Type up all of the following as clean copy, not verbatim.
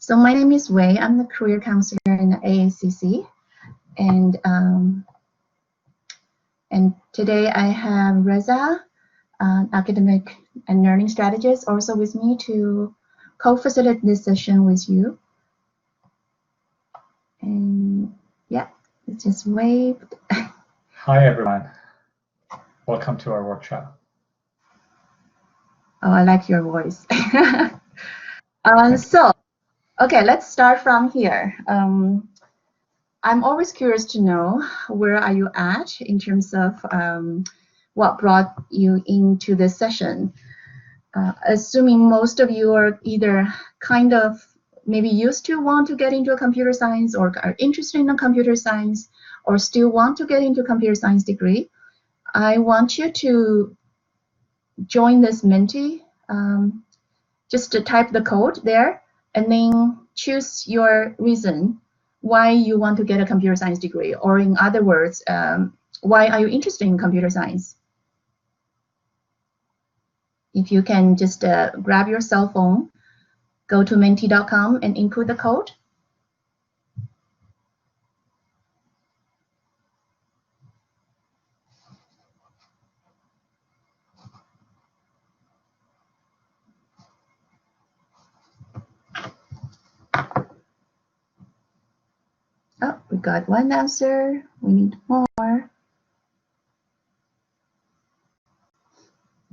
So my name is Wei. I'm the career counselor in the AACC, and today I have Reza, academic and learning strategist, also with me to co-facilitate this session with you. And yeah, let's just wave. Hi everyone. Welcome to our workshop. Oh, I like your voice. So, okay, let's start from here. I'm always curious to know where are you at in terms of what brought you into this session. Assuming most of you are either kind of maybe used to want to get into a computer science or are interested in a computer science or still want to get into a computer science degree, I want you to join this Menti. Just to type the code there and then choose your reason why you want to get a computer science degree, or in other words, why are you interested in computer science? If you can just grab your cell phone, go to menti.com and input the code. Oh, we got one answer. We need more.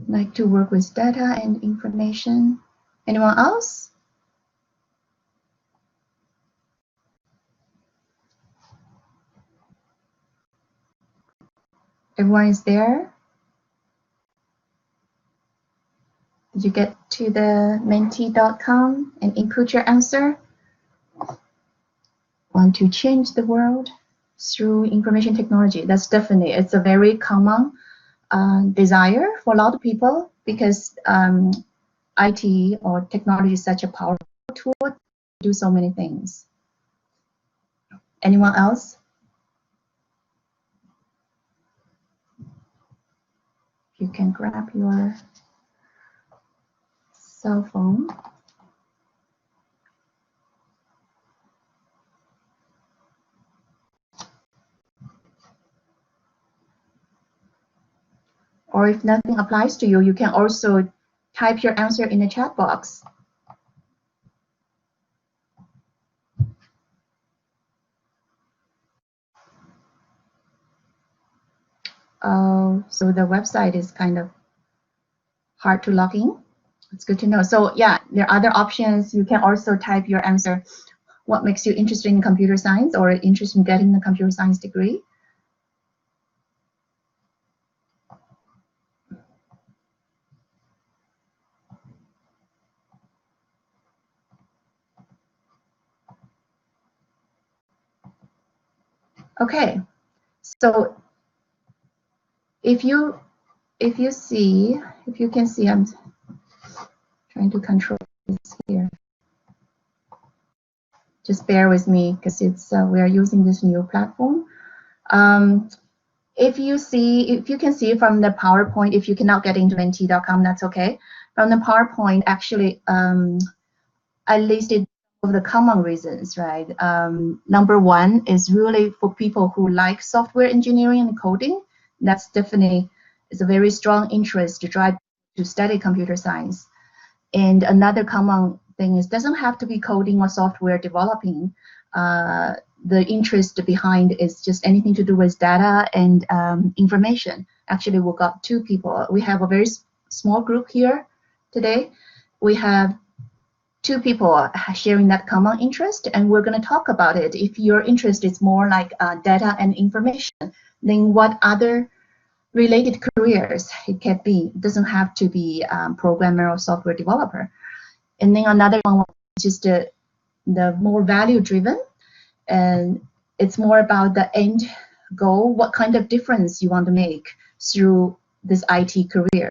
Like to work with data and information. Anyone else? Everyone is there? Did you get to the menti.com and input your answer? Want to change the world through information technology? That's definitely, it's a very common desire for a lot of people, because IT or technology is such a powerful tool to do so many things. Anyone else? You can grab your cell phone. Or if nothing applies to you, you can also type your answer in the chat box. So the website is kind of hard to log in. It's good to know. So yeah, there are other options. You can also type your answer. What makes you interested in computer science or interested in getting a computer science degree? Okay, so if you can see, I'm trying to control this here. Just bear with me because it's we are using this new platform. If you can see from the PowerPoint, if you cannot get into menti.com, that's okay. From the PowerPoint, actually, I listed of the common reasons, right? Number one is really for people who like software engineering and coding. That's definitely is a very strong interest to try to study computer science. And another common thing is doesn't have to be coding or software developing. The interest behind is just anything to do with data and information. Actually, we got two people. We have a very small group here today. We have two people sharing that common interest, and we're going to talk about it. If your interest is more like data and information, then what other related careers it can be? It doesn't have to be programmer or software developer. And then another one is just the more value driven, and it's more about the end goal, what kind of difference you want to make through this IT career.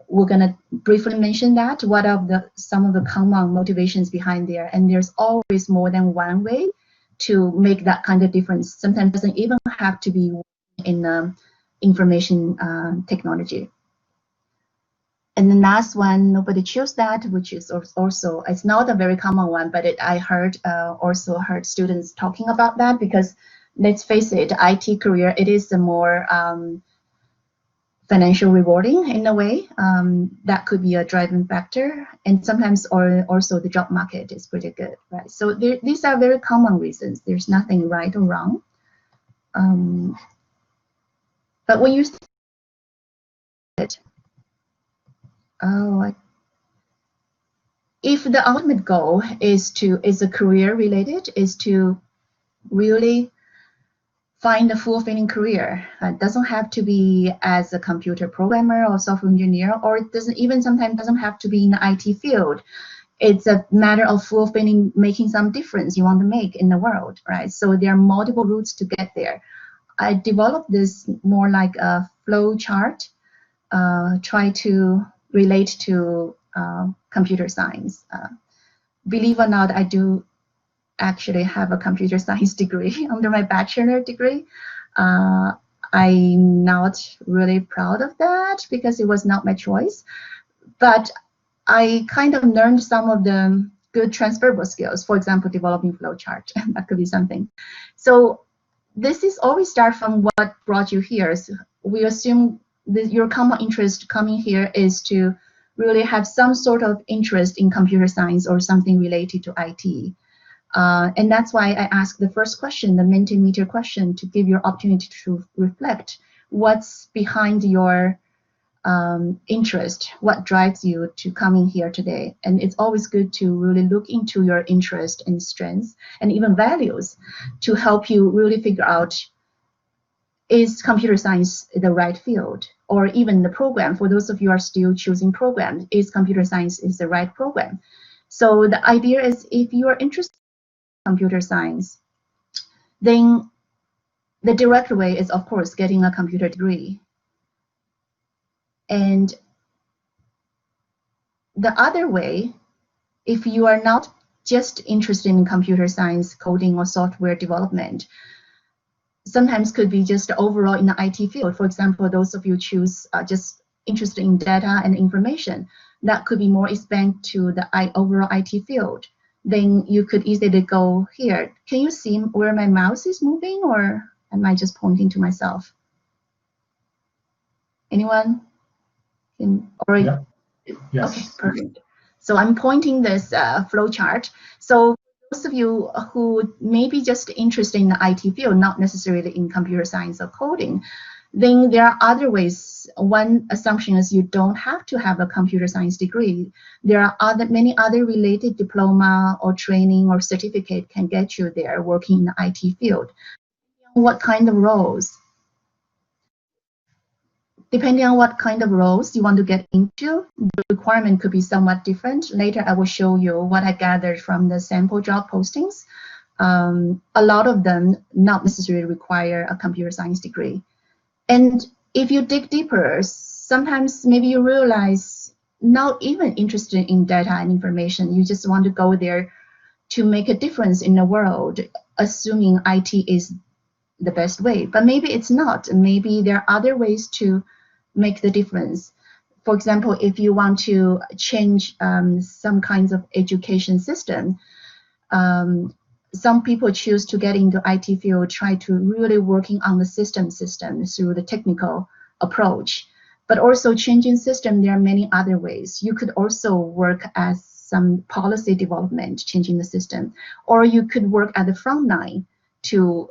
We're going to briefly mention that, what are some of the common motivations behind there, and there's always more than one way to make that kind of difference. Sometimes it doesn't even have to be in information technology. And the last one, nobody chose that, which is also, it's not a very common one, but I also heard students talking about that, because let's face it, IT career, it is the more financial rewarding in a way. That could be a driving factor, and sometimes also the job market is pretty good, right? So these are very common reasons. There's nothing right or wrong. But when you if the ultimate goal is a career related, is to really find a fulfilling career. It doesn't have to be as a computer programmer or software engineer, or it sometimes doesn't have to be in the IT field. It's a matter of fulfilling, making some difference you want to make in the world, right? So there are multiple routes to get there. I developed this more like a flow chart, try to relate to computer science. Believe or not, I do actually have a computer science degree under my bachelor degree. I'm not really proud of that because it was not my choice, but I kind of learned some of the good transferable skills. For example, developing flowchart, that could be something. So this is always start from what brought you here. So we assume that your common interest coming here is to really have some sort of interest in computer science or something related to IT. And that's why I asked the first question, the Mentimeter question, to give you opportunity to reflect what's behind your interest, what drives you to coming here today. And it's always good to really look into your interest and strengths and even values to help you really figure out, is computer science the right field? Or even the program, for those of you who are still choosing programs, is computer science is the right program? So the idea is, if you are interested in computer science, then the direct way is, of course, getting a computer degree. And the other way, if you are not just interested in computer science, coding, or software development, sometimes could be just overall in the IT field. For example, those of you choose just interested in data and information, that could be more expand to the overall IT field. Then you could easily go here. Can you see where my mouse is moving, or am I just pointing to myself? Anyone? Yeah. Yes. Okay, perfect. So I'm pointing this flow chart. So those of you who may be just interested in the IT field, not necessarily in computer science or coding, then there are other ways. One assumption is you don't have to have a computer science degree. There are many other related diploma or training or certificate can get you there working in the IT field. What kind of roles? Depending on what kind of roles you want to get into, the requirement could be somewhat different. Later, I will show you what I gathered from the sample job postings. A lot of them not necessarily require a computer science degree. And if you dig deeper, sometimes maybe you realize not even interested in data and information. You just want to go there to make a difference in the world, assuming IT is the best way. But maybe it's not. Maybe there are other ways to make the difference. For example, if you want to change some kinds of education system, some people choose to get into IT field, try to really working on the system through the technical approach. But also changing system, there are many other ways. You could also work as some policy development, changing the system, or you could work at the front line to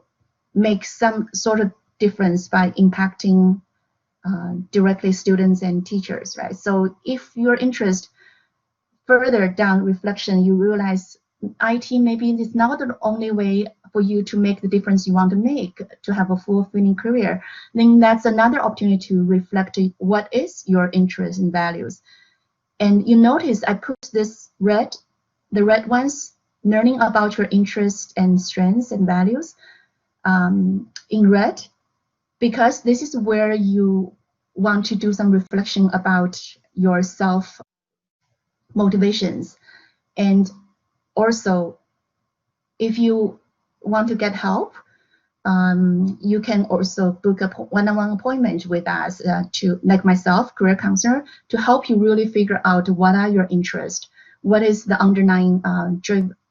make some sort of difference by impacting directly students and teachers, right? So if your interest further down reflection, you realize IT maybe is not the only way for you to make the difference you want to make, to have a fulfilling career, then that's another opportunity to reflect what is your interest and values. And you notice I put this the red ones, learning about your interests and strengths and values in red, because this is where you want to do some reflection about your self motivations. And also, if you want to get help, You can also book a one-on-one appointment with us to, like myself, career counselor, to help you really figure out what are your interests, what is the underlying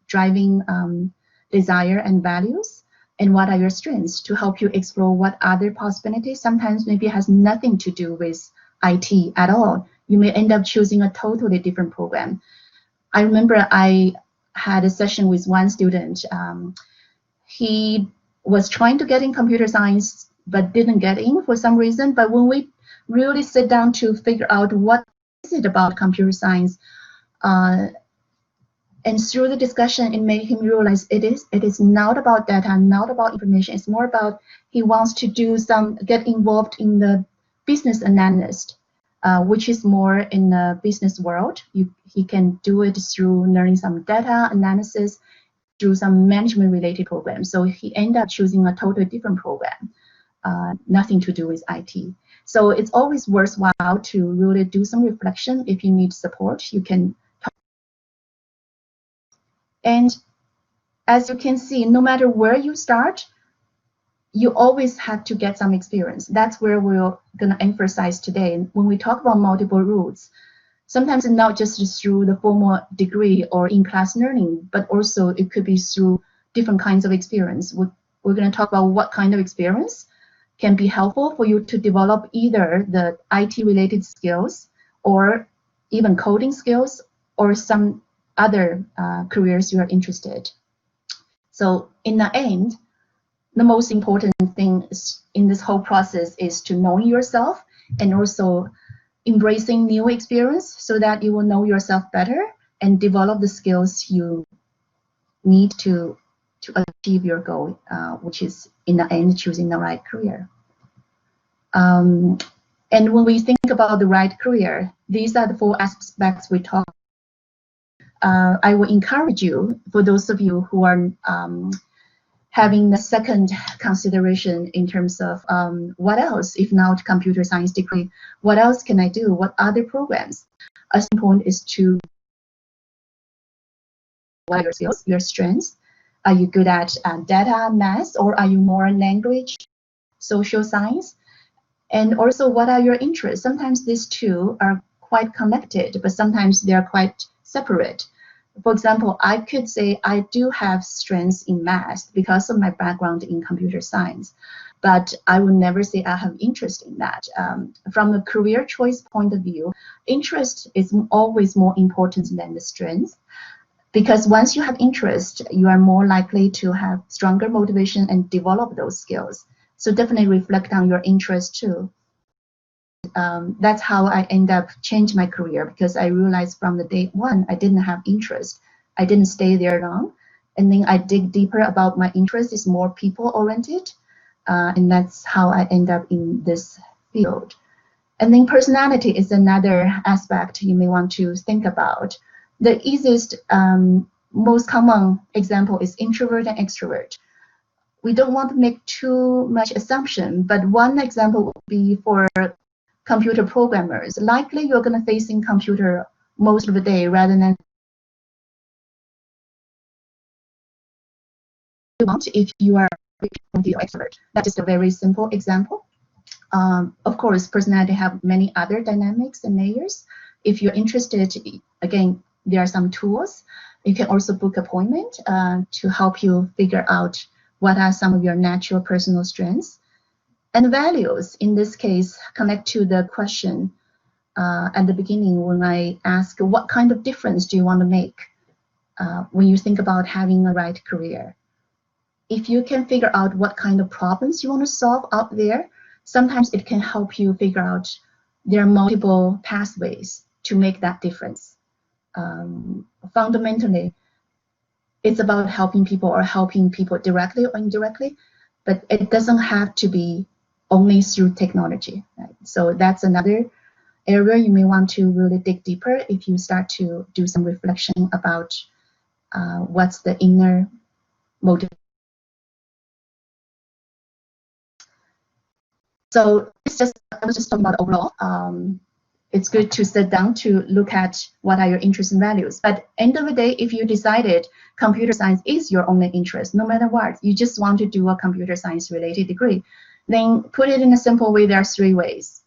driving desire and values, and what are your strengths, to help you explore what other possibilities. Sometimes maybe it has nothing to do with IT at all. You may end up choosing a totally different program. I remember I had a session with one student. He was trying to get in computer science but didn't get in for some reason. But when we really sit down to figure out what is it about computer science, and through the discussion, it made him realize it is not about data, not about information. It's more about he wants to get involved in the business analyst, which is more in the business world. He can do it through learning some data analysis, through some management related programs. So he ended up choosing a totally different program, nothing to do with IT. So it's always worthwhile to really do some reflection. If you need support, you can talk. And as you can see, no matter where you start, you always have to get some experience. That's where we're going to emphasize today. When we talk about multiple routes, sometimes it's not just through the formal degree or in-class learning, but also it could be through different kinds of experience. We're going to talk about what kind of experience can be helpful for you to develop either the IT-related skills or even coding skills or some other careers you are interested. So in the end, the most important thing in this whole process is to know yourself and also embracing new experience so that you will know yourself better and develop the skills you need to achieve your goal, which is in the end choosing the right career. And when we think about the right career, these are the 4 aspects we talk. I will encourage you, for those of you who are having the second consideration in terms of what else, if not computer science degree, what else can I do? What other programs? A point is to what are your skills, your strengths. Are you good at data, math, or are you more language, social science? And also, what are your interests? Sometimes these two are quite connected, but sometimes they are quite separate. For example, I could say I do have strengths in math because of my background in computer science, but I would never say I have interest in that. From a career choice point of view, interest is always more important than the strength, because once you have interest, you are more likely to have stronger motivation and develop those skills. So definitely reflect on your interest too. That's how I end up change my career, because I realized from the day one I didn't have interest. I didn't stay there long, and then I dig deeper about my interest is more people oriented, and that's how I end up in this field. And then personality is another aspect you may want to think about. The easiest, most common example is introvert and extrovert. We don't want to make too much assumption, but one example would be for computer programmers. Likely you're going to face in computer most of the day rather than you want if you are an extrovert. That is a very simple example. Of course, personality have many other dynamics and layers. If you're interested, again, there are some tools. You can also book appointment to help you figure out what are some of your natural personal strengths. And values, in this case, connect to the question at the beginning when I ask what kind of difference do you want to make when you think about having a right career. If you can figure out what kind of problems you want to solve out there, sometimes it can help you figure out there are multiple pathways to make that difference. Fundamentally, it's about helping people directly or indirectly, but it doesn't have to be only through technology. Right? So that's another area you may want to really dig deeper if you start to do some reflection about what's the inner motivation. So it's just, I was just talking about overall. it's good to sit down to look at what are your interests and values. But end of the day, if you decided computer science is your only interest, no matter what, you just want to do a computer science related degree, then put it in a simple way, there are 3 ways.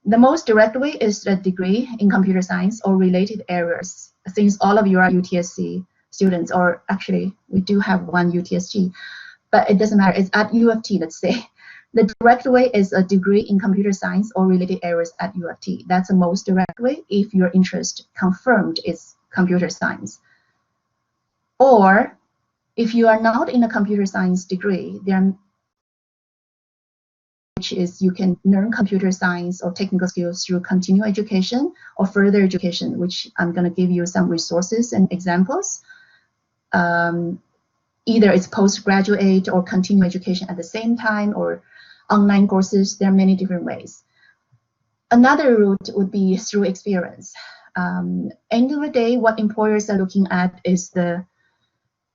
The most direct way is a degree in computer science or related areas. Since all of you are UTSC students, or actually we do have one UTSC, but it doesn't matter, it's at U of T, let's say. The direct way is a degree in computer science or related areas at U of T. That's the most direct way if your interest confirmed is computer science. Or if you are not in a computer science degree, which is you can learn computer science or technical skills through continuing education or further education, which I'm going to give you some resources and examples. Either it's postgraduate or continuing education at the same time, or online courses. There are many different ways. Another route would be through experience. End of the day, what employers are looking at is the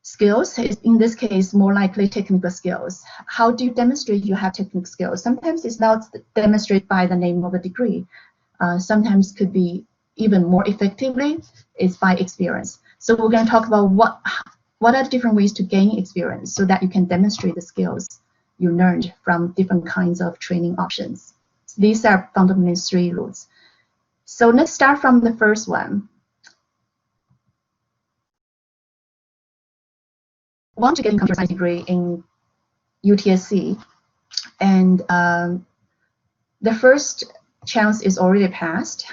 skills. In this case, more likely technical skills. How do you demonstrate you have technical skills? Sometimes it's not demonstrated by the name of a degree. Sometimes could be even more effectively is by experience. So we're going to talk about what are the different ways to gain experience so that you can demonstrate the skills you learned from different kinds of training options. So these are fundamentally 3 routes. So let's start from the first one. Want to get a computer science degree in UTSC, and the first chance is already passed,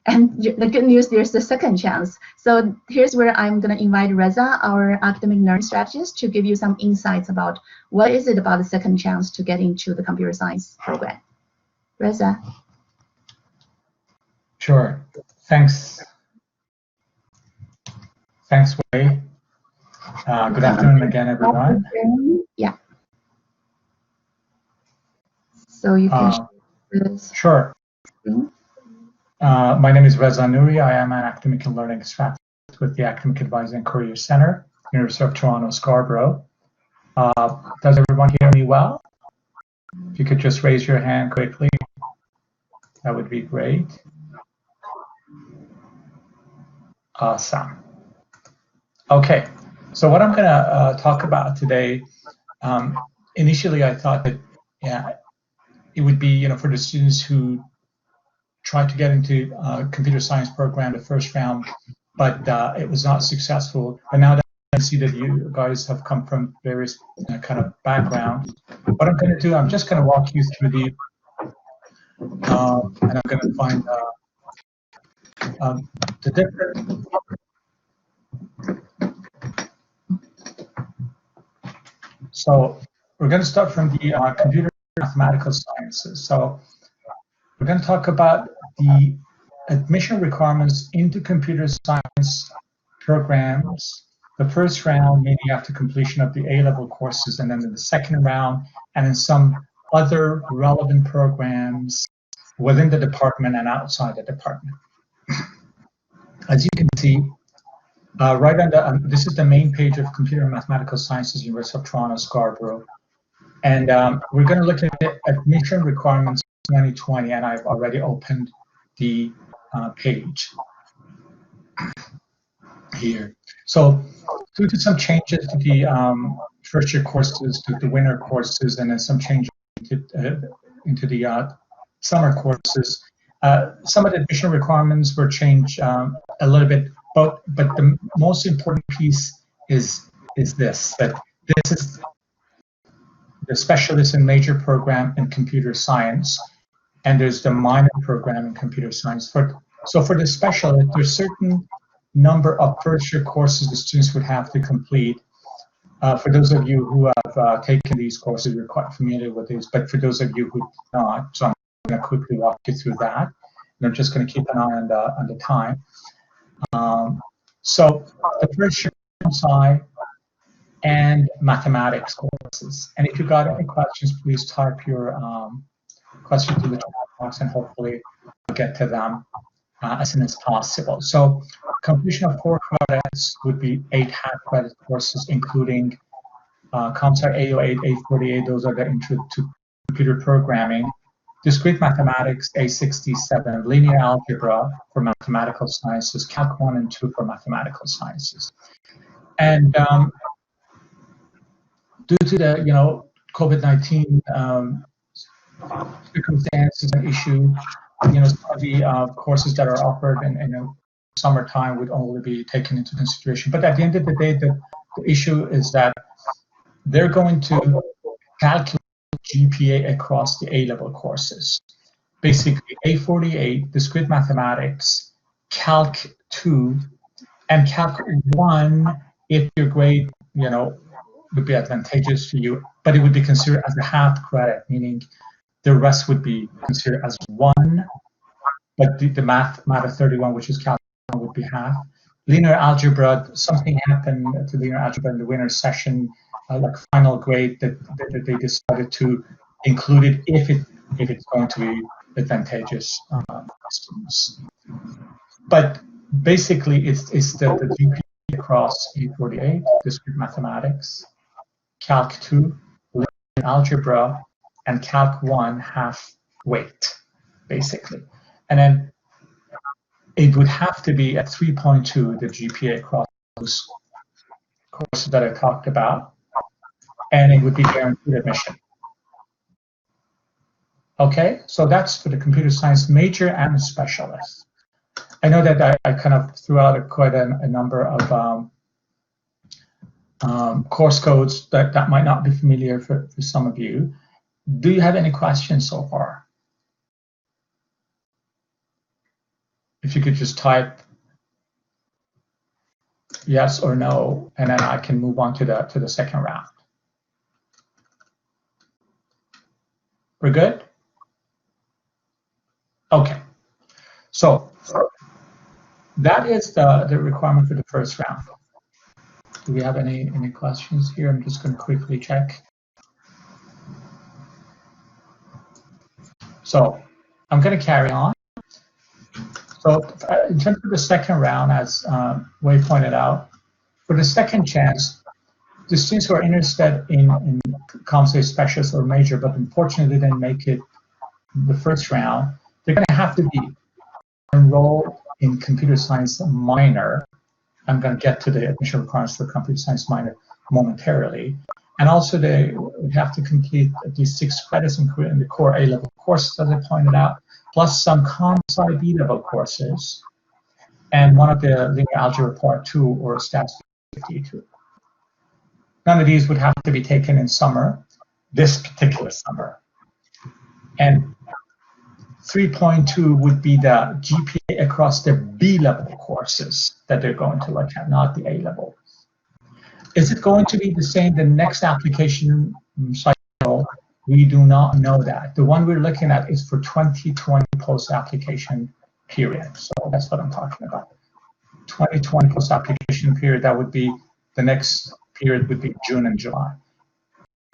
and the good news, there's the second chance. So here's where I'm going to invite Reza, our academic learning strategist, to give you some insights about what is it about the second chance to get into the computer science program. Reza. Sure. Thanks. Thanks, Wei. Good afternoon again, everyone. Yeah. So you can share this. Sure. My name is Reza Nouri. I am an academic and learning strategist with the Academic Advising and Career Center, University of Toronto, Scarborough. Does everyone hear me well? If you could just raise your hand quickly, that would be great. Awesome. Okay, so what I'm going to talk about today, initially I thought that it would be for the students who tried to get into computer science program the first round, but it was not successful. But now that I see that you guys have come from various kind of backgrounds, what I'm going to do, I'm just going to walk you through the, and I'm going to find the different. So we're going to start from the computer mathematical sciences. So we're going to talk about the admission requirements into computer science programs. The first round, maybe after completion of the A-level courses, and then in the second round, and in some other relevant programs within the department and outside the department. As you can see, right under this is the main page of Computer and Mathematical Sciences, University of Toronto, Scarborough. And we're going to look at the admission requirements 2020, and I've already opened the page here. So due to some changes to the first year courses, to the winter courses, and then some changes into the summer courses, some of the admission requirements were changed a little bit, but the most important piece is this, that this is the specialist and major program in computer science, and there's the minor program in computer science. So for the specialist, there's certain number of first year courses the students would have to complete. For those of you who have taken these courses, you're quite familiar with these, but for those of you who do not, so I'm going to quickly walk you through that. And I'm just going to keep an eye on the time. So the first year sci and mathematics courses. And if you got any questions, please type your questions in the chat box, and hopefully I'll get to them as soon as possible. So completion of 4 credits would be 8 half credit courses, including ComSci A08, A48. Those are the intro to computer programming. discrete mathematics, A67, linear algebra for mathematical sciences, Calc 1 and 2 for mathematical sciences. And due to the COVID-19 circumstances and issue, some of the courses that are offered in summertime would only be taken into consideration. But at the end of the day, the issue is that they're going to calculate GPA across the A-level courses. Basically, A48, discrete mathematics, Calc 2, and Calc 1 if your grade, would be advantageous to you, but it would be considered as a half credit, meaning the rest would be considered as 1, but the math of 31, which is Calc 1, would be half. Linear algebra, something happened to linear algebra in the winter session, like final grade, that they decided to include it if it's going to be advantageous for students. But basically, it's the GPA across A48, discrete mathematics, Calc 2, linear algebra, and Calc 1 half weight, basically. And then it would have to be at 3.2, the GPA across those courses that I talked about, and it would be guaranteed admission. Okay, so that's for the computer science major and specialist. I know that I kind of threw out quite a number of course codes that might not be familiar for some of you. Do you have any questions so far? If you could just type yes or no, and then I can move on to the second round. We're good? Okay. So that is the requirement for the first round. Do we have any questions here? I'm just going to quickly check. So I'm going to carry on. So in terms of the second round, as Wei pointed out, for the second chance, the students who are interested in ComSci specialist or major, but unfortunately didn't make it the first round, they're going to have to be enrolled in computer science minor. I'm going to get to the admission requirements for computer science minor momentarily. And also they would have to complete at least 6 credits in the core A-level courses, as I pointed out, plus some ComSci B-level courses, and one of the linear algebra part 2 or stats 52. None of these would have to be taken in summer, this particular summer. And 3.2 would be the GPA across the B-level courses that they're going to look at, not the A-level. Is it going to be the same the next application cycle? We do not know that. The one we're looking at is for 2020 post-application period. So that's what I'm talking about. 2020 post-application period, that would be, the next period would be June and July.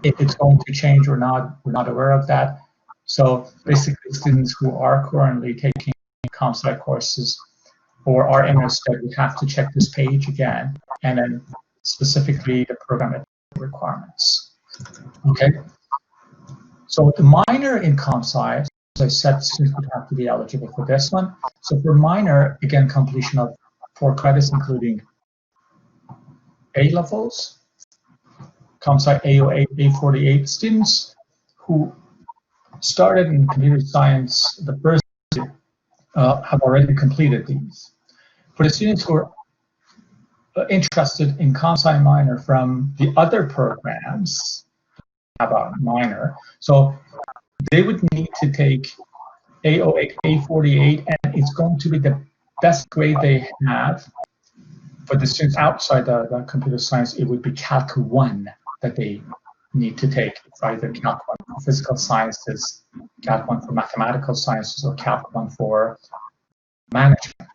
If it's going to change or not, we're not aware of that. So basically, students who are currently taking ComSci courses or are interested would have to check this page again, and then specifically the program requirements. Okay. So the minor in ComSci, as I said, students would have to be eligible for this one. So for minor, again, completion of 4 credits, including A levels, ComSci A08, A48 students who started in computer science the first year have already completed these. For the students who are interested in ComSci minor from the other programs, have a minor, so they would need to take A08, A48, and it's going to be the best grade they have. For the students outside the computer science, it would be Calc 1 that they need to take. It's either Calc 1 for physical sciences, Calc 1 for mathematical sciences, or Calc 1 for management.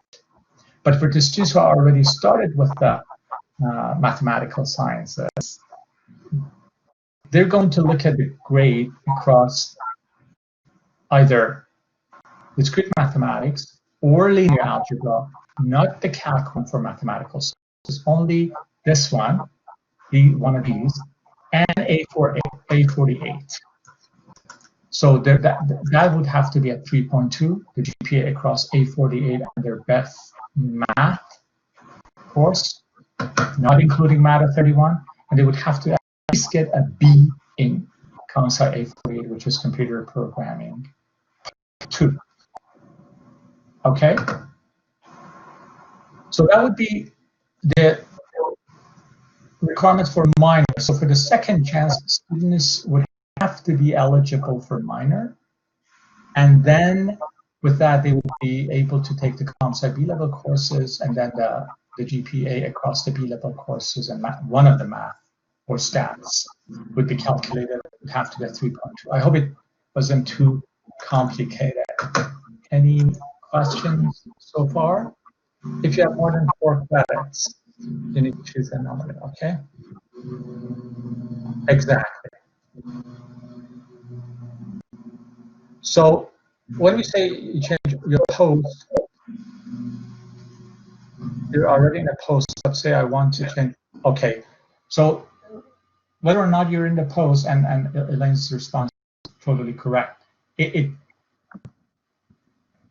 But for the students who are already started with the mathematical sciences, they're going to look at the grade across either discrete mathematics or linear algebra, not the Calc 1 for mathematical sciences, only this one, one of these, and A48. So there, that would have to be at 3.2, the GPA across A48 and their best math course, not including Math 31, and they would have to at least get a B in ComSci A48, which is computer programming 2. Okay? So that would be the requirements for minor. So for the second chance, students would have to be eligible for minor, and then with that they would be able to take the ComSci B-level courses, and then the GPA across the B-level courses and one of the math or stats would be calculated. Would have to get 3.2. I hope it wasn't too complicated. Any questions so far? If you have more than 4 credits, you need to choose a number, okay? Exactly. So when we say you change your post, you're already in a post. Let's say I want to change. Okay, so whether or not you're in the post, and Elaine's response is totally correct. In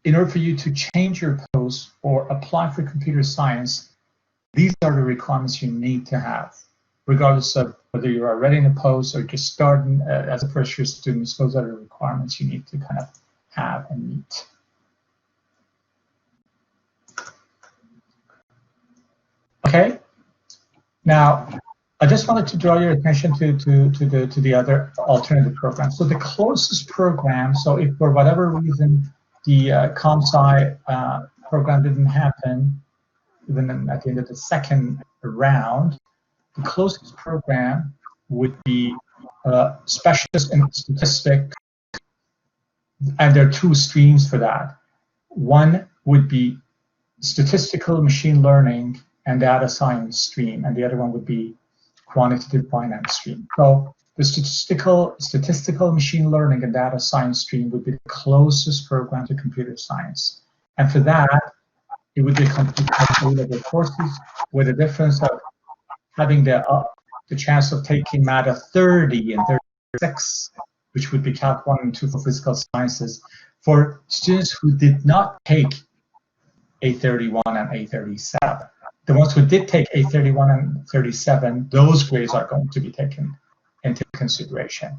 order for you to change your post or apply for computer science, these are the requirements you need to have, regardless of whether you're already in a post or just starting as a first-year student. Those are the requirements you need to kind of have and meet. Okay. Now, I just wanted to draw your attention to the other alternative programs. So the closest program. So if for whatever reason the ComSci program didn't happen, even at the end of the second round, the closest program would be specialist in statistics, and there are 2 streams for that. One would be statistical machine learning and data science stream, and the other one would be quantitative finance stream. So the statistical machine learning and data science stream would be the closest program to computer science, and for that it would be complete A-level courses, with a difference of having the chance of taking Math 30 and 36, which would be Calc 1 and 2 for physical sciences, for students who did not take A31 and A37. The ones who did take A31 and 37, those grades are going to be taken into consideration.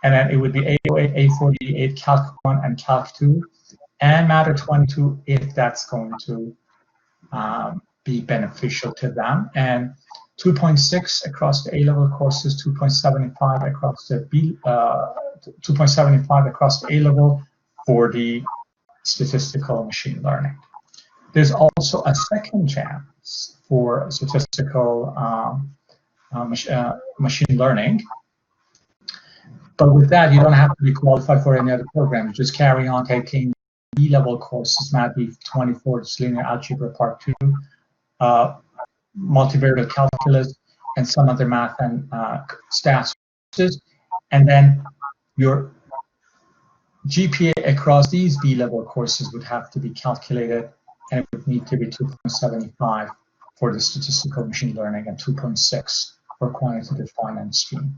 And then it would be A08, A48, Calc 1 and Calc 2, and Math 22 if that's going to be beneficial to them. And 2.6 across the A-level courses, 2.75 across the 2.75 across the A-level for the statistical machine learning. There's also a second chance for statistical machine learning, but with that you don't have to be qualified for any other program. You just carry on taking B-level courses, Math 24, linear algebra part 2, multivariate calculus, and some other math and stats courses, and then your GPA across these B-level courses would have to be calculated, and it would need to be 2.75 for the statistical machine learning and 2.6 for quantitative finance stream.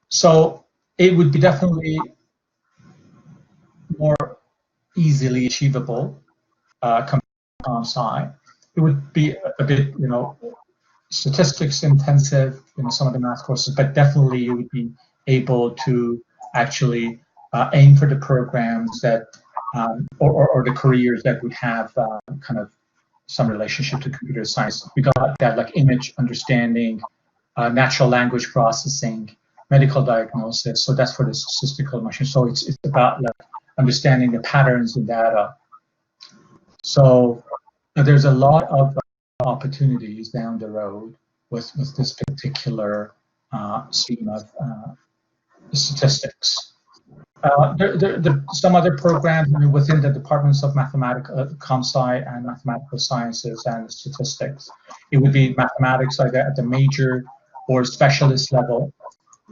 So it would be definitely more easily achievable compared to ComSci. It would be a bit, statistics intensive, some of the math courses, but definitely you would be able to actually aim for the programs that, or the careers that would have kind of some relationship to computer science. We got that like image understanding, natural language processing, medical diagnosis. So that's for the statistical machine. So it's about like understanding the patterns in data. So there's a lot of opportunities down the road with this particular stream of statistics. There are some other programs within the departments of mathematics, ComSci and mathematical sciences and statistics. It would be mathematics either at the major or specialist level.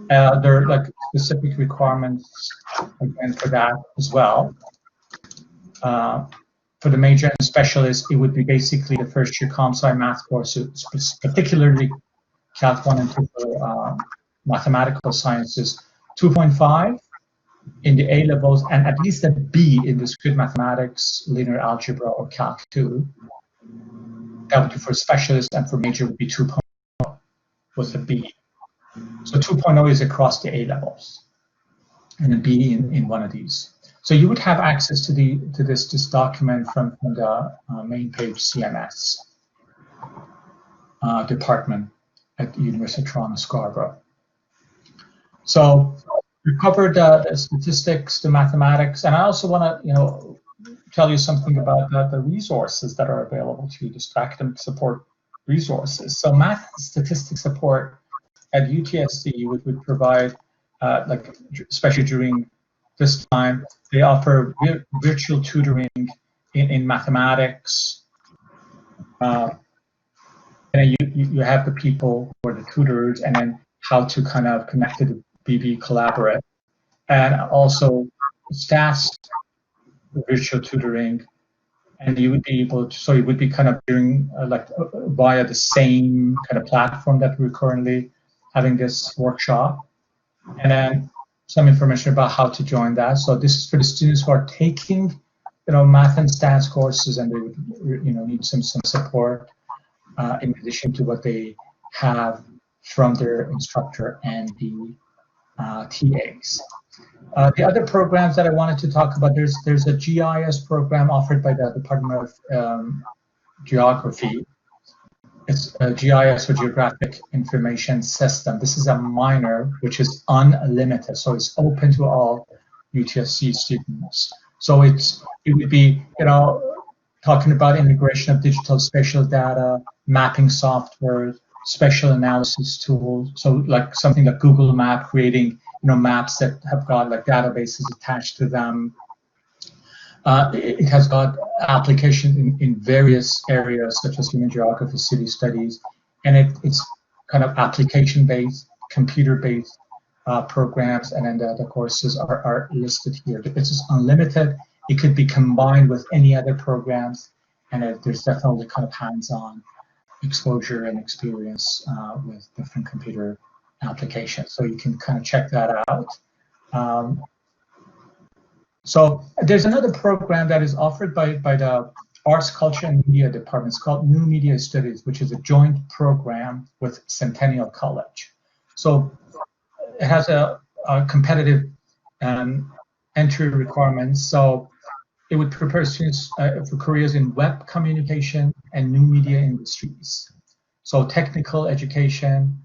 There are like specific requirements again for that as well. For the major and specialist, it would be basically the first year ComSci math courses, particularly Calc 1 and 2 for mathematical sciences, 2.5 in the A levels, and at least a B in discrete mathematics, linear algebra, or Calc 2. That would be for specialist, and for major would be 2.0 with a B. So 2.0 is across the A levels, and a B in one of these. So you would have access to this document from the main page CMS department at the University of Toronto Scarborough. So we covered the statistics, the mathematics, and I also want to tell you something about the resources that are available to you, just academic support resources. So math and statistics support at UTSC would provide, especially during this time, they offer virtual tutoring in mathematics. And you have the people who are the tutors, and then how to kind of connect to the BB Collaborate, and also stats virtual tutoring, and you would be able to, so you would be kind of doing via the same kind of platform that we're currently having this workshop, and then some information about how to join that. So this is for the students who are taking, math and stats courses, and they would, need some support in addition to what they have from their instructor and the TAs. The other programs that I wanted to talk about, there's a GIS program offered by the Department of Geography. It's a GIS, or Geographic Information System. This is a minor which is unlimited, so it's open to all UTSC students. So it would be, talking about integration of digital spatial data, mapping software, spatial analysis tools. So like something like Google Map, creating maps that have got like databases attached to them. It has got applications in various areas such as human geography, city studies, and it's kind of application-based, computer-based programs, and then the courses are listed here. It's just unlimited. It could be combined with any other programs, and there's definitely kind of hands-on exposure and experience with different computer applications. So you can kind of check that out. So there's another program that is offered by the Arts, Culture, and Media Department. It's called New Media Studies, which is a joint program with Centennial College. So it has a competitive entry requirements. So it would prepare students for careers in web communication and new media industries. So technical education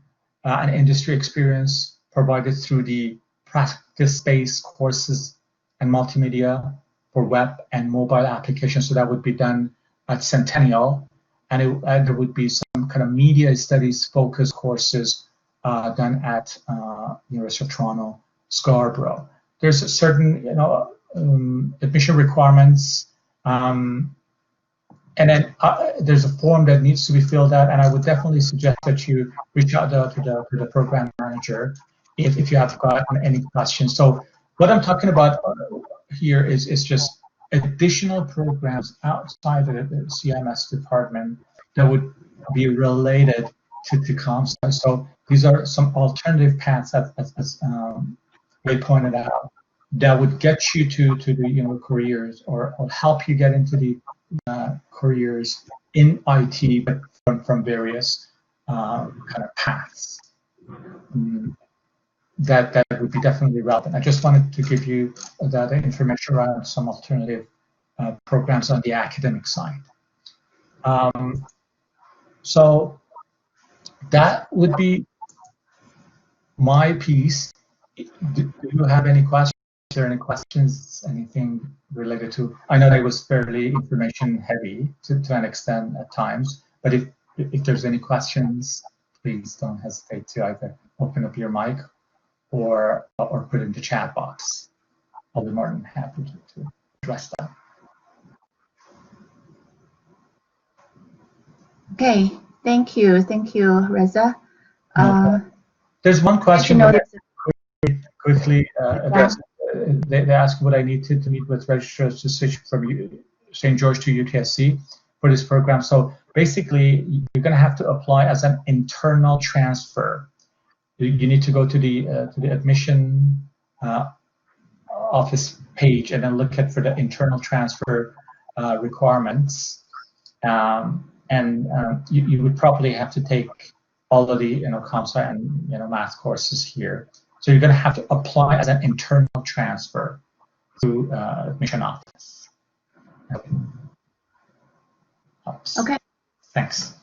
and industry experience provided through the practice-based courses and multimedia for web and mobile applications. So that would be done at Centennial, and there would be some kind of media studies focused courses done at University of Toronto Scarborough. There's a certain admission requirements, and then there's a form that needs to be filled out, and I would definitely suggest that you reach out to the program manager if you have got any questions. So what I'm talking about here is just additional programs outside of the CMS department that would be related to comp sci. So these are some alternative paths, as Ray pointed out, that would get you to the careers, or help you get into the careers in IT, but from various kind of paths. That would be definitely relevant. I just wanted to give you that information around some alternative programs on the academic side. So that would be my piece. Do you have any questions? Is there any questions, anything related to, I know that it was fairly information heavy to an extent at times, but if there's any questions, please don't hesitate to either open up your mic or put it in the chat box. I'll be more than happy to address that. Okay, thank you, Reza. There's one question that I quickly address. They ask what I need to meet with registrars to switch from St. George to UTSC for this program. So basically, you're going to have to apply as an internal transfer. you need to go to the admission office page and then look at for the internal transfer requirements. You would probably have to take all of the comp sci and math courses here. So you're going to have to apply as an internal transfer to admission office. Oops. Okay. Thanks.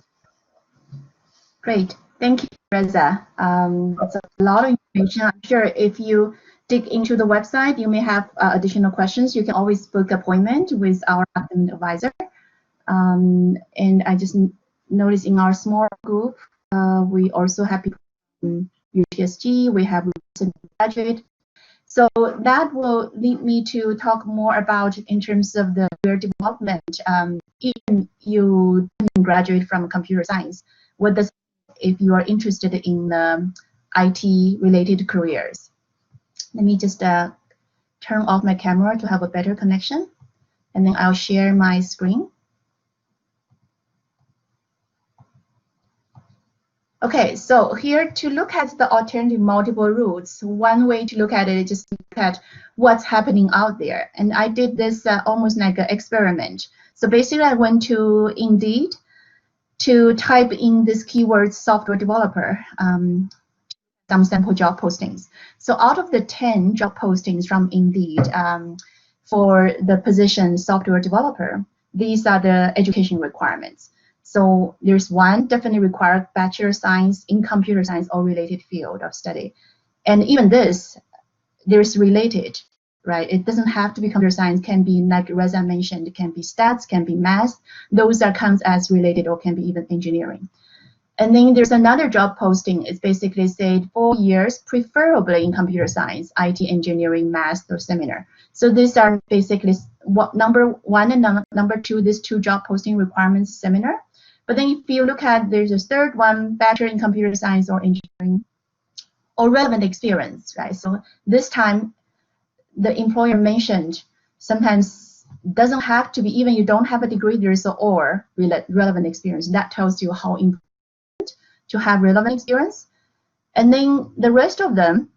Great. Thank you, Reza. That's a lot of information. I'm sure if you dig into the website, you may have additional questions. You can always book an appointment with our academic advisor. And I just noticed in our small group, we also have people from UTSC, we have recent graduate. So that will lead me to talk more about in terms of the career development. Even you graduate from computer science, what does if you are interested in IT related careers? Let me just turn off my camera to have a better connection, and then I'll share my screen. Okay, so here to look at the alternative multiple routes, one way to look at it is just look at what's happening out there. And I did this almost like an experiment. So basically I went to Indeed to type in this keyword software developer, some sample job postings. So out of the 10 job postings from Indeed for the position software developer, these are the education requirements. So there's one definitely required bachelor of science in computer science or related field of study. And even this, there's related, right? It doesn't have to be computer science, can be like Reza mentioned, it can be stats, can be math. Those are counts as related or can be even engineering. And then there's another job posting. It's basically said 4 years, preferably in computer science, IT engineering, math, or seminar. So these are basically what number one and number two, these two job posting requirements seminar. But then if you look at, there's a third one, bachelor in computer science or engineering, or relevant experience, right? So this time, the employer mentioned sometimes doesn't have to be, even you don't have a degree, there's a or relevant experience. That tells you how important to have relevant experience. And then the rest of them,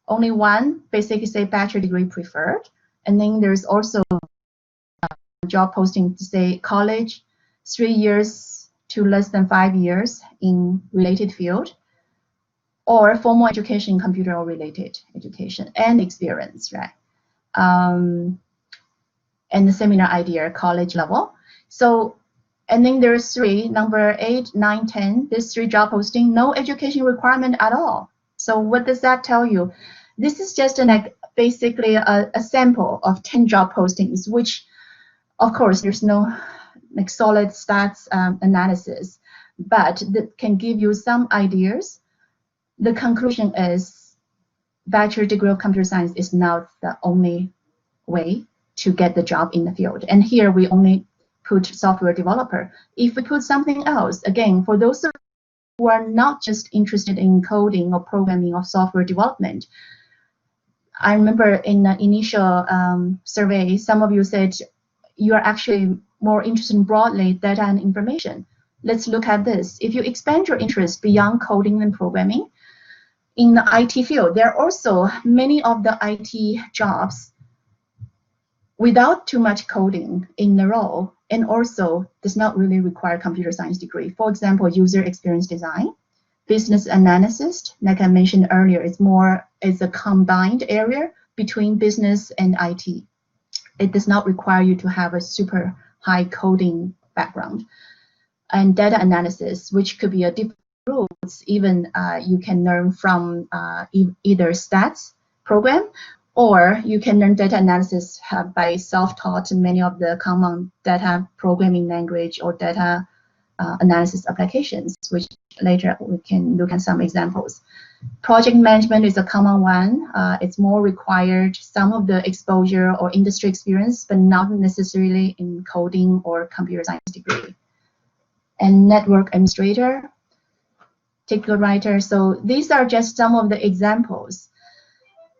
only one basically say bachelor degree preferred. And then there's also a job posting to say college, 3 years to less than 5 years in related field, or formal education, computer or related education and experience, right? And the seminar idea, college level. So, and then there's three, number 8, 9, 10, this 3 job posting, no education requirement at all. So what does that tell you? This is just basically a sample of 10 job postings, which of course there's no solid stats analysis, but that can give you some ideas. The conclusion is bachelor degree of computer science is not the only way to get the job in the field. And here we only put software developer. If we put something else, again, for those who are not just interested in coding or programming or software development, I remember in the initial survey, some of you said you are actually more interested in broadly data and information. Let's look at this. If you expand your interest beyond coding and programming, in the IT field, there are also many of the IT jobs without too much coding in the role, and also does not really require computer science degree. For example, user experience design, business analysis, like I mentioned earlier, it's a combined area between business and IT. It does not require you to have a super high coding background. And data analysis, which could be a different routes, even you can learn from either stats program, or you can learn data analysis by self-taught many of the common data programming language or data analysis applications, which later we can look at some examples. Project management is a common one. It's more required some of the exposure or industry experience, but not necessarily in coding or computer science degree. And network administrator, technical writer. So these are just some of the examples.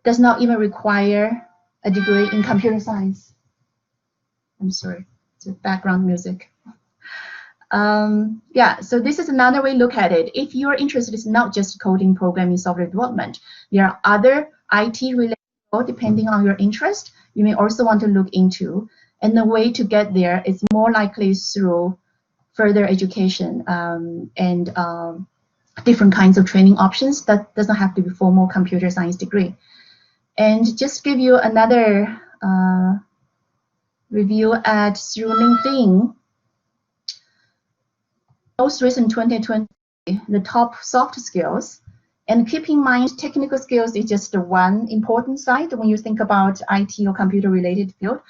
Does not even require a degree in computer science. I'm sorry, it's background music. Yeah, so this is another way to look at it. If your interest is not just coding, programming, software development, there are other IT-related fields depending on your interest you may also want to look into. And the way to get there is more likely through further education and different kinds of training options that doesn't have to be formal computer science degree. And just give you another review at through LinkedIn. Most recent 2020, the top soft skills. And keep in mind, technical skills is just one important side when you think about IT or computer related field.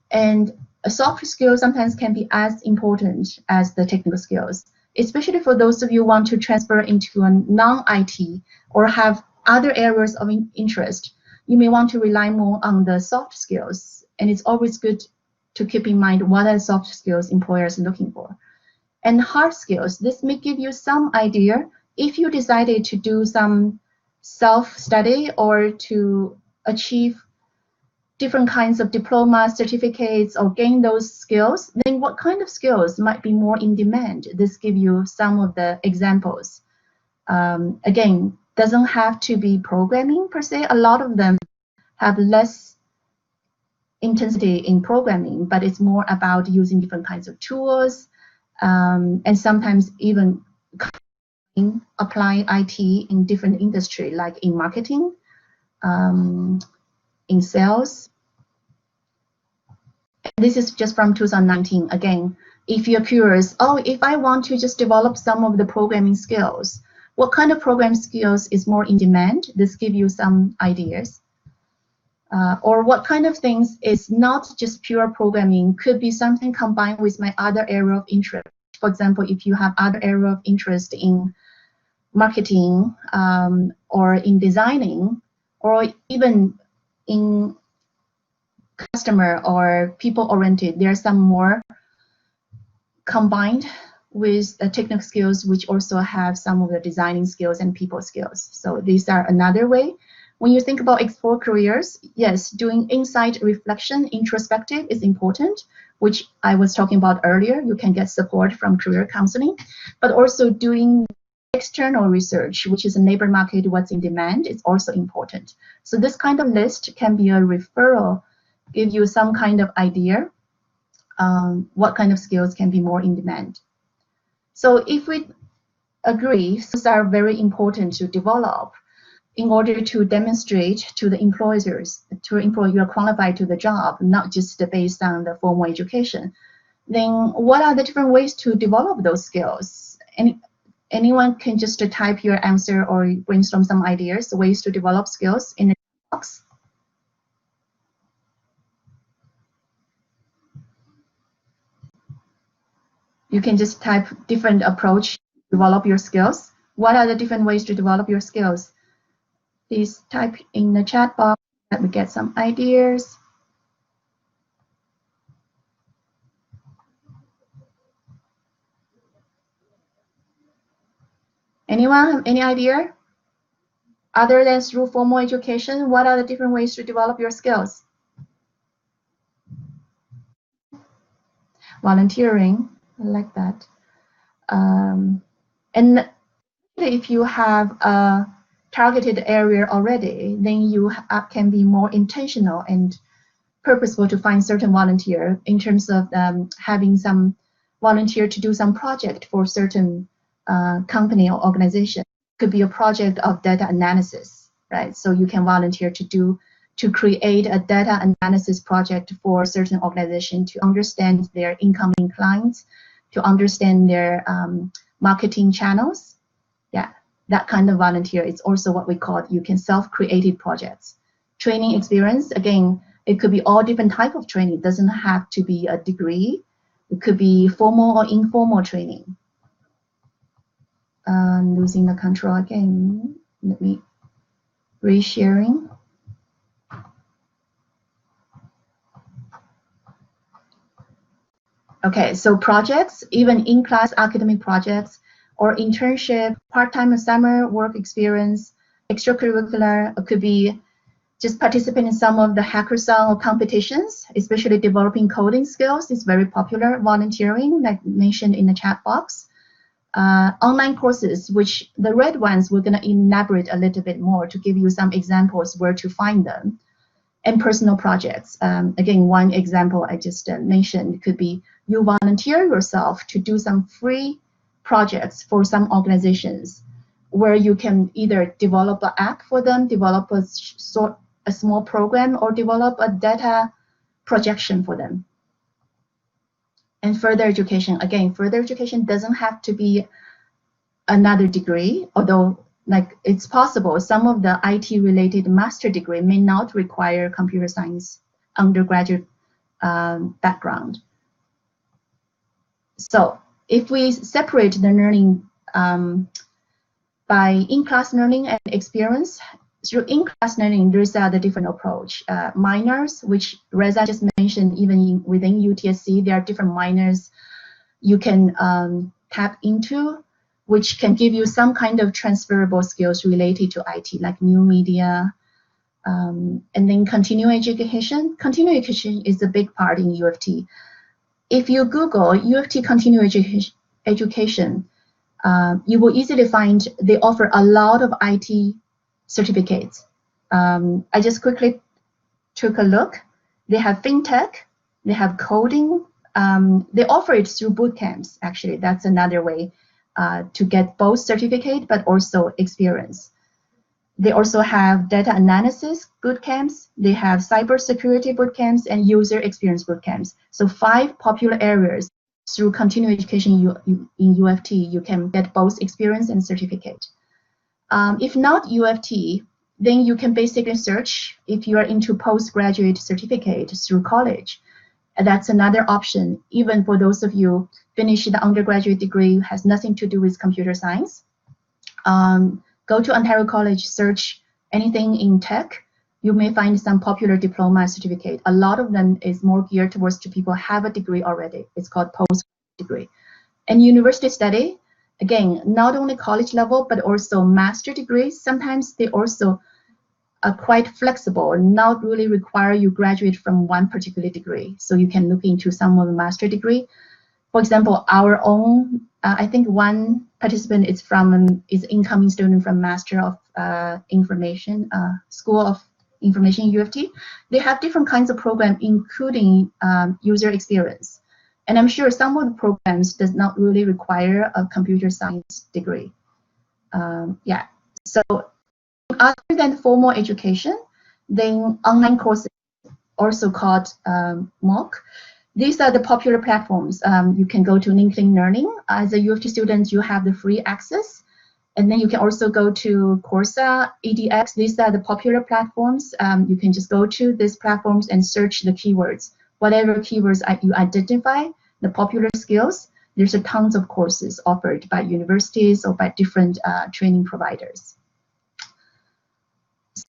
And soft skills sometimes can be as important as the technical skills, especially for those of you who want to transfer into a non-IT or have other areas of interest. You may want to rely more on the soft skills. And it's always good to keep in mind what are soft skills employers are looking for. And hard skills, this may give you some idea if you decided to do some self-study or to achieve different kinds of diploma, certificates, or gain those skills, then what kind of skills might be more in demand? This gives you some of the examples. Again, doesn't have to be programming per se. A lot of them have less intensity in programming, but it's more about using different kinds of tools, and sometimes even applying IT in different industry, like in marketing, in sales. This is just from 2019. Again, if you're curious, oh, if I want to just develop some of the programming skills, what kind of programming skills is more in demand? This gives you some ideas. Or what kind of things is not just pure programming, could be something combined with my other area of interest. For example, if you have other area of interest in marketing or in designing, or even in customer or people-oriented, there are some more combined with the technical skills, which also have some of the designing skills and people skills. So these are another way. When you think about explore careers, yes, doing insight reflection, introspective is important, which I was talking about earlier. You can get support from career counseling, but also doing external research, which is a labor market, what's in demand, is also important. So this kind of list can be a referral, give you some kind of idea what kind of skills can be more in demand. So if we agree, these are very important to develop in order to demonstrate to the employers, you are qualified to the job, not just based on the formal education, then what are the different ways to develop those skills? And anyone can just type your answer or brainstorm some ideas, ways to develop skills in the box. You can just type different approach to develop your skills. What are the different ways to develop your skills? Please type in the chat box. Let me get some ideas. Anyone have any idea? Other than through formal education, what are the different ways to develop your skills? Volunteering, I like that. And if you have a targeted area already, then you can be more intentional and purposeful to find certain volunteer in terms of having some volunteer to do some project for certain company or organization. It could be a project of data analysis, right? So you can volunteer to create a data analysis project for a certain organization to understand their incoming clients, to understand their marketing channels. Yeah, that kind of volunteer is also what we call, you can self-created projects. Training experience, again, it could be all different type of training. It doesn't have to be a degree. It could be formal or informal training. Losing the control again. Let me resharing. Okay, so projects, even in-class academic projects or internship, part-time or summer work experience, extracurricular, it could be just participate in some of the hackathon or competitions, especially developing coding skills is very popular. Volunteering, like mentioned in the chat box. Online courses, which the red ones we're going to elaborate a little bit more to give you some examples where to find them. And personal projects. Again, one example I just mentioned could be you volunteer yourself to do some free projects for some organizations where you can either develop an app for them, develop a small program, or develop a data projection for them. And further education, again, further education doesn't have to be another degree, although like it's possible some of the IT related master degree may not require computer science undergraduate background. So if we separate the learning by in-class learning and experience, through in-class learning, there's the different approach. Minors, which Reza just mentioned, even within UTSC, there are different minors you can tap into, which can give you some kind of transferable skills related to IT, like new media, and then continuing education. Continuing education is a big part in UFT. If you Google UFT continuing education, you will easily find they offer a lot of IT certificates. I just quickly took a look. They have fintech, they have coding. They offer it through boot camps, actually. That's another way to get both certificate but also experience. They also have data analysis boot camps. They have cybersecurity boot camps and user experience boot camps. So 5 popular areas through continuing education in UFT, you can get both experience and certificate. If not UFT, then you can basically search if you are into postgraduate certificate through college. That's another option, even for those of you finish the undergraduate degree has nothing to do with computer science. Go to Ontario College, search anything in tech. You may find some popular diploma certificate. A lot of them is more geared towards to people who have a degree already. It's called post degree. And university study, again, not only college level, but also master degrees. Sometimes they also are quite flexible, not really require you graduate from one particular degree. So you can look into some of the master degree. For example, our own, I think one participant is incoming student from Master of Information, School of Information UFT. They have different kinds of programs, including user experience. And I'm sure some of the programs does not really require a computer science degree. Yeah, so other than formal education, then online courses, also called MOOC. These are the popular platforms. You can go to LinkedIn Learning. As a UFT student, you have the free access. And then you can also go to Coursera, edX. These are the popular platforms. You can just go to these platforms and search the keywords. Whatever keywords you identify, the popular skills, there's a tons of courses offered by universities or by different training providers.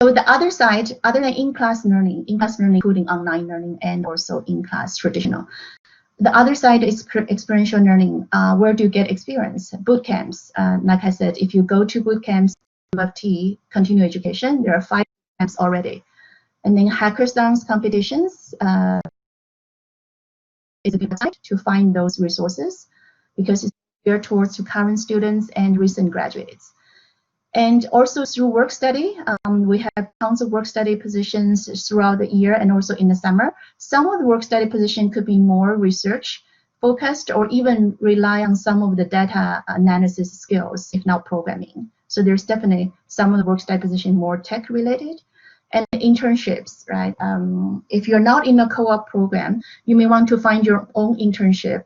So the other side, other than in-class learning including online learning and also in-class traditional. The other side is experiential learning. Where do you get experience? Boot camps. Like I said, if you go to boot camps, UFT, continuing education, there are 5 camps already. And then hackathons competitions is a good website to find those resources because it's geared towards current students and recent graduates. And also through work study, we have tons of work study positions throughout the year and also in the summer. Some of the work study position could be more research focused or even rely on some of the data analysis skills, if not programming. So there's definitely some of the work study position more tech related. And internships, right? If you're not in a co-op program, you may want to find your own internship.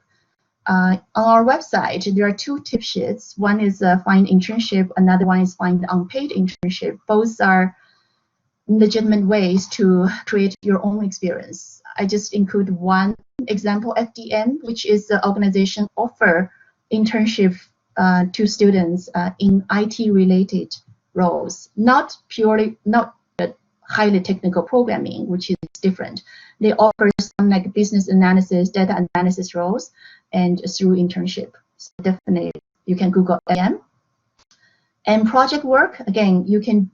On our website, there are 2 tip sheets. One is find internship, another one is find unpaid internship. Both are legitimate ways to create your own experience. I just include one example, FDN, which is the organization offer internship to students in IT-related roles, not highly technical programming, which is different. They offer some like business analysis, data analysis roles, and through internship. So definitely you can Google AM. And project work, again, you can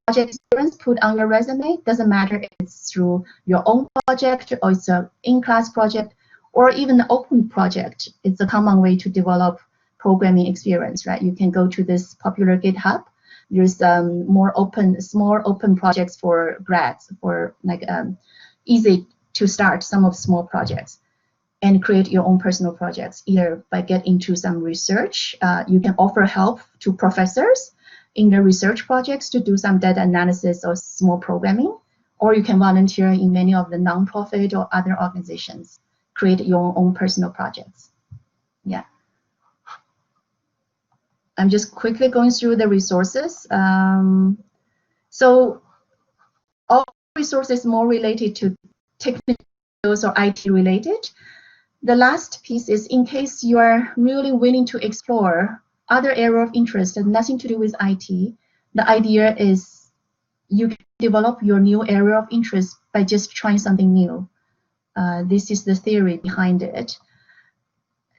project experience put on your resume. Doesn't matter if it's through your own project or it's an in-class project or even an open project. It's a common way to develop programming experience, right? You can go to this popular GitHub. There's more small open projects for grads, for like easy to start some of small projects and create your own personal projects, either by getting into some research. You can offer help to professors in their research projects to do some data analysis or small programming, or you can volunteer in many of the nonprofit or other organizations, create your own personal projects. Yeah. I'm just quickly going through the resources. So all resources more related to technical skills or IT related. The last piece is, in case you are really willing to explore other area of interest and nothing to do with IT, the idea is you can develop your new area of interest by just trying something new. This is the theory behind it.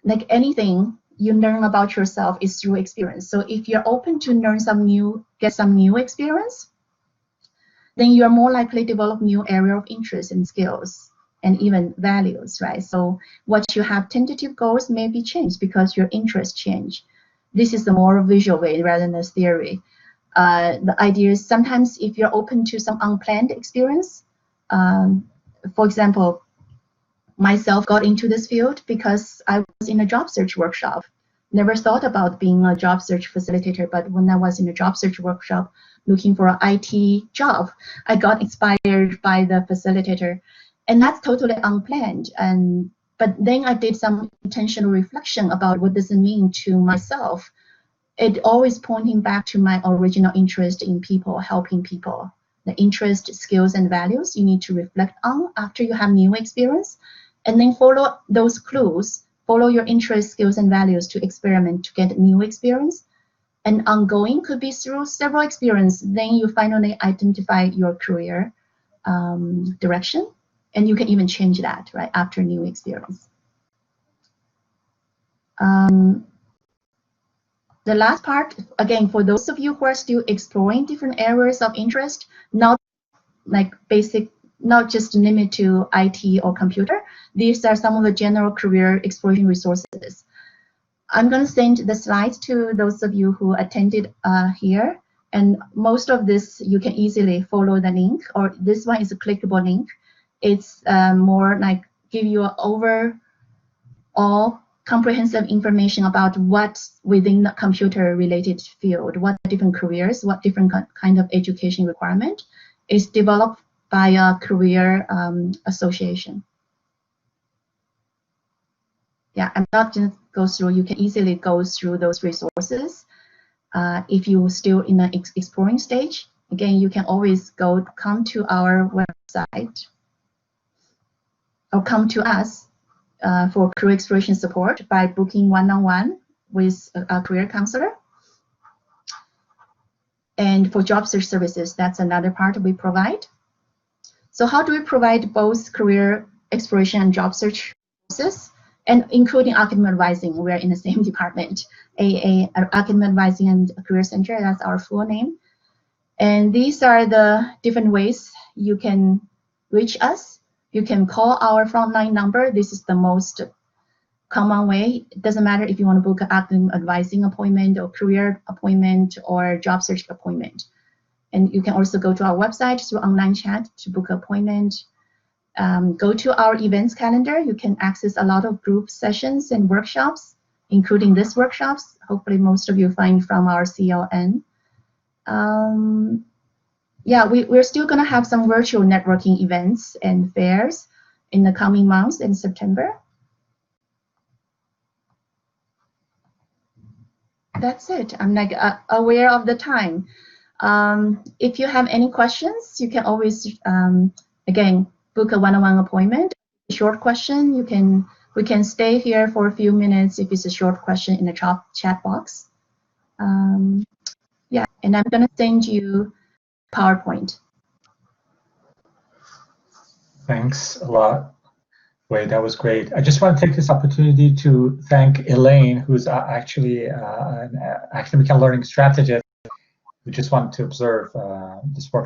Like anything you learn about yourself is through experience. So if you're open to learn get some new experience, then you're more likely to develop new area of interest and skills and even values, right? So what you have tentative goals may be changed because your interests change. This is the more visual way rather than a theory. The idea is sometimes if you're open to some unplanned experience, for example, myself got into this field because I was in a job search workshop. Never thought about being a job search facilitator, but when I was in a job search workshop looking for an IT job, I got inspired by the facilitator. And that's totally unplanned. But then I did some intentional reflection about what does it mean to myself. It always pointing back to my original interest in people, helping people. The interest, skills, and values you need to reflect on after you have new experience, and then follow those clues, follow your interest, skills, and values to experiment to get new experience. And ongoing could be through several experiences. Then you finally identify your career direction. And you can even change that, right, after new experience. The last part, again, for those of you who are still exploring different areas of interest, not like basic, not just limited to IT or computer, these are some of the general career exploration resources. I'm going to send the slides to those of you who attended here. And most of this, you can easily follow the link, or this one is a clickable link. It's more like give you an overall comprehensive information about what's within the computer-related field, what different careers, what different kind of education requirement is developed by a career association. Yeah, I'm not going to go through. You can easily go through those resources. If you're still in the exploring stage, again, you can always come to our website or come to us for career exploration support by booking one-on-one with a career counselor. And for job search services, that's another part we provide. So how do we provide both career exploration and job search services, and including academic advising? We're in the same department, Academic Advising and Career Center, that's our full name. And these are the different ways you can reach us. You can call our frontline number. This is the most common way. It doesn't matter if you want to book an academic advising appointment or career appointment or job search appointment. And you can also go to our website through online chat to book an appointment. Go to our events calendar. You can access a lot of group sessions and workshops, including these workshops. Hopefully most of you find from our CLN. Yeah, we're still going to have some virtual networking events and fairs in the coming months in September. That's it. I'm like aware of the time. If you have any questions, you can always, again, book a one-on-one appointment. A short question, we can stay here for a few minutes if it's a short question in the chat box. Yeah, and I'm going to send you PowerPoint. Thanks a lot, Wei. That was great. I just want to take this opportunity to thank Elaine, who's actually an academic and learning strategist we just wanted to observe this workshop.